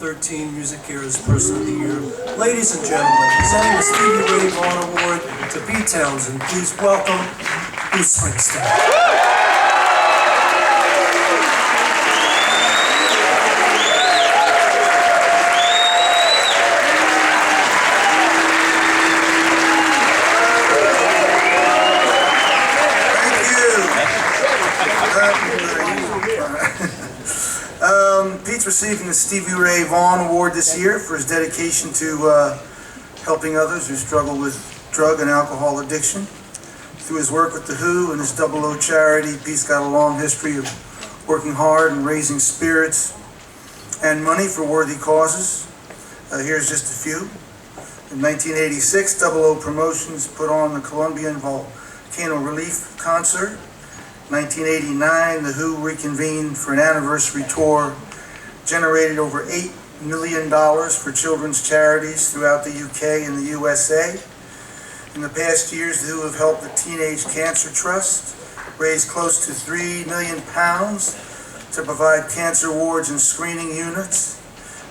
13 MusiCares Person of the Year. Ladies and gentlemen, presenting the Stevie Ray Vaughan Award to Pete Townshend, please welcome Bruce Springsteen. Pete's receiving the Stevie Ray Vaughan Award this year for his dedication to helping others who struggle with drug and alcohol addiction. Through his work with The Who and his Double O charity, Pete's got a long history of working hard and raising spirits and money for worthy causes. Here's just a few. In 1986, Double O Promotions put on the Colombian Volcano Relief Concert. 1989, The Who reconvened for an anniversary tour, generated over $8 million for children's charities throughout the UK and the USA. In the past years, The Who have helped the Teenage Cancer Trust raise close to £3 million to provide cancer wards and screening units.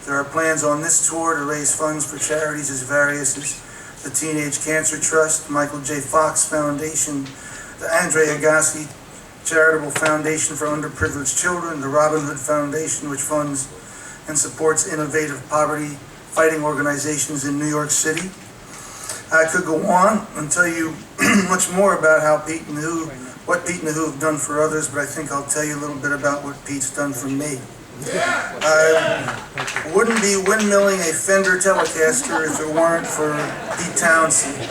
There are plans on this tour to raise funds for charities as various as the Teenage Cancer Trust, Michael J. Fox Foundation, the Andre Agassi Charitable Foundation for Underprivileged Children, the Robin Hood Foundation, which funds and supports innovative poverty-fighting organizations in New York City. I could go on and tell you much more about how Pete and the Who, what Pete and the Who have done for others, but I think I'll tell you a little bit about what Pete's done for me. I wouldn't be windmilling a Fender Telecaster if it weren't for Pete Townshend.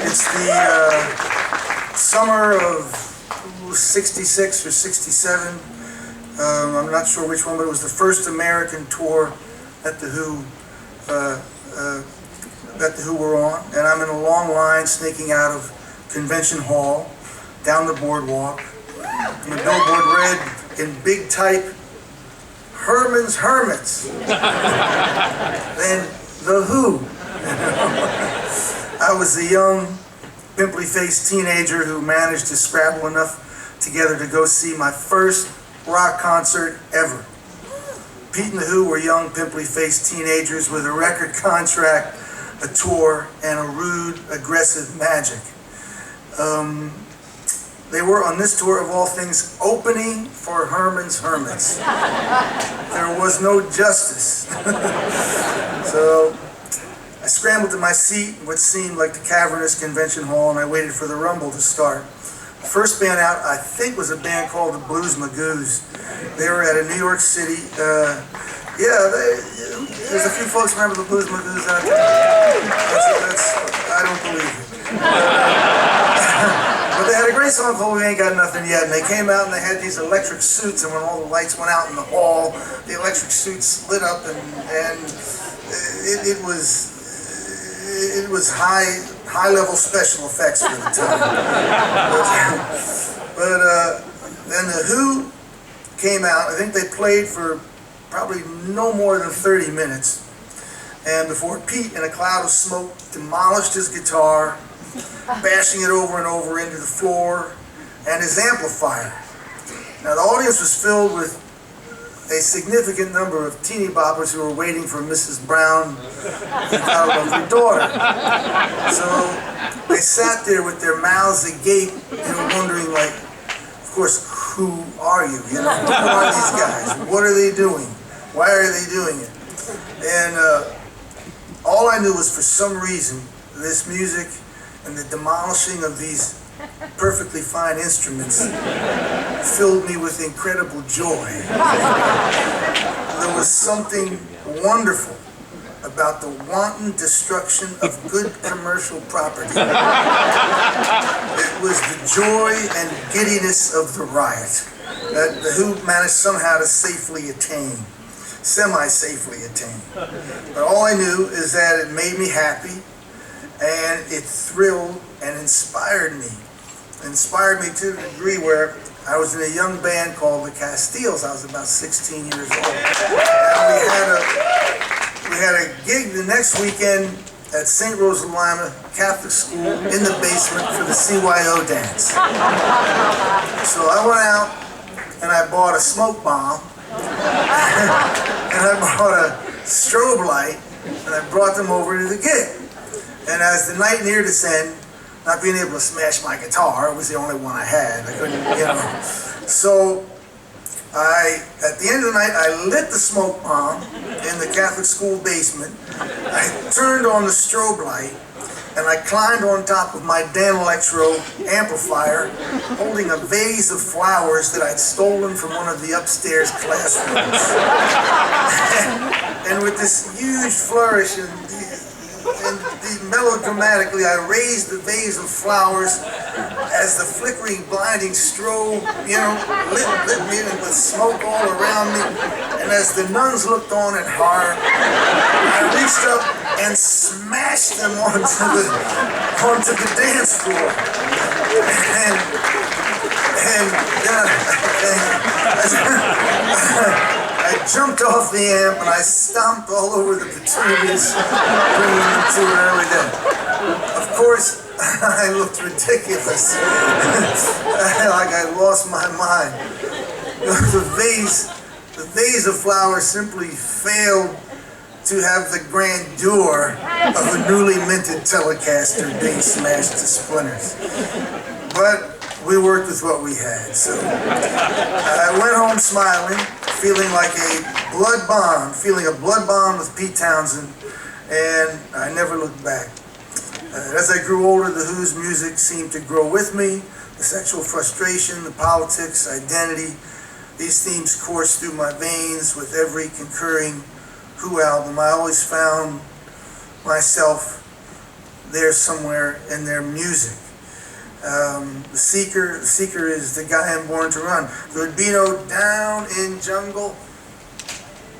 It's the summer of 66 or 67. I'm not sure which one, but it was the first American tour that the Who were on, and I'm in a long line sneaking out of Convention Hall down the boardwalk, and the billboard read in big type, "Herman's Hermits." Then The Who. I was a young, pimply-faced teenager who managed to scrabble enough together to go see my first rock concert ever. Pete and the Who were young, pimply-faced teenagers with a record contract, a tour, and a rude, aggressive magic. They were on this tour, of all things, opening for Herman's Hermits. There was no justice. So I scrambled to my seat in what seemed like the cavernous convention hall, and I waited for the rumble to start. The first band out, I think, was a band called the Blues Magoos. They were at a New York City, there's a few folks remember the Blues Magoos out there. I don't believe it. But they had a great song called We Ain't Got Nothing Yet, and they came out and they had these electric suits, and when all the lights went out in the hall, the electric suits lit up, and it was high-level special effects for the time. But then the Who came out. I think they played for probably no more than 30 minutes. And before Pete, in a cloud of smoke, demolished his guitar, bashing it over and over into the floor, and his amplifier. Now the audience was filled with a significant number of teeny boppers who were waiting for Mrs. Brown, the God of your daughter. So they sat there with their mouths agape, wondering, like, of course, who are you? Who are these guys? What are they doing? Why are they doing it? And all I knew was, for some reason, this music and the demolishing of these perfectly fine instruments filled me with incredible joy. There was something wonderful about the wanton destruction of good commercial property. It was the joy and giddiness of the riot that the Who managed somehow to semi-safely attain. But all I knew is that it made me happy, and it thrilled and inspired me. It inspired me to the degree where I was in a young band called the Castiles. I was about 16 years old. And we had a gig the next weekend at St. Rosalima Catholic School in the basement for the CYO dance. So I went out and I bought a smoke bomb and I bought a strobe light, and I brought them over to the gig. And as the night neared its end, not being able to smash my guitar, it was the only one I had. I couldn't, So at the end of the night, I lit the smoke bomb in the Catholic school basement. I turned on the strobe light, and I climbed on top of my Dan Electro amplifier, holding a vase of flowers that I'd stolen from one of the upstairs classrooms. And with this huge flourish and melodramatically, I raised the vase of flowers as the flickering, blinding strobe, lit me with smoke all around me. And as the nuns looked on in horror, I reached up and smashed them onto the dance floor. I jumped off the amp and I stomped all over the petunias, bringing them to an early death. Of course, I looked ridiculous, like I lost my mind. The vase of flowers simply failed to have the grandeur of a newly minted Telecaster being smashed to splinters. But we worked with what we had, so I went home smiling, feeling like a blood bond with Pete Townshend, and I never looked back. As I grew older, the Who's music seemed to grow with me. The sexual frustration, the politics, identity, these themes coursed through my veins with every concurring Who album. I always found myself there somewhere in their music. The Seeker is the guy I'm born to run. There would be no down in jungle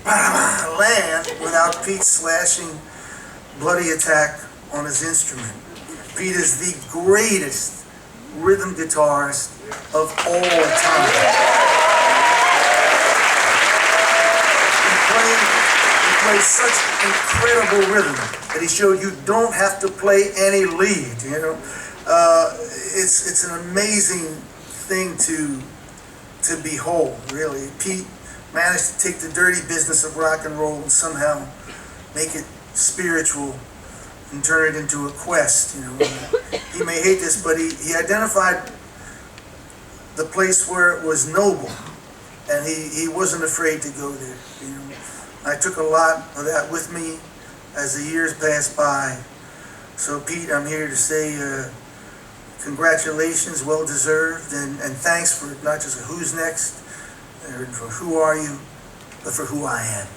land without Pete slashing bloody attack on his instrument. Pete is the greatest rhythm guitarist of all time. He plays such incredible rhythm that he showed you don't have to play any lead, It's an amazing thing to behold, really. Pete managed to take the dirty business of rock and roll and somehow make it spiritual and turn it into a quest. He may hate this, but he identified the place where it was noble, and he wasn't afraid to go there. I took a lot of that with me as the years passed by. So Pete, I'm here to say congratulations, well deserved, and thanks for not just Who's Next, or for Who Are You, but for who I am.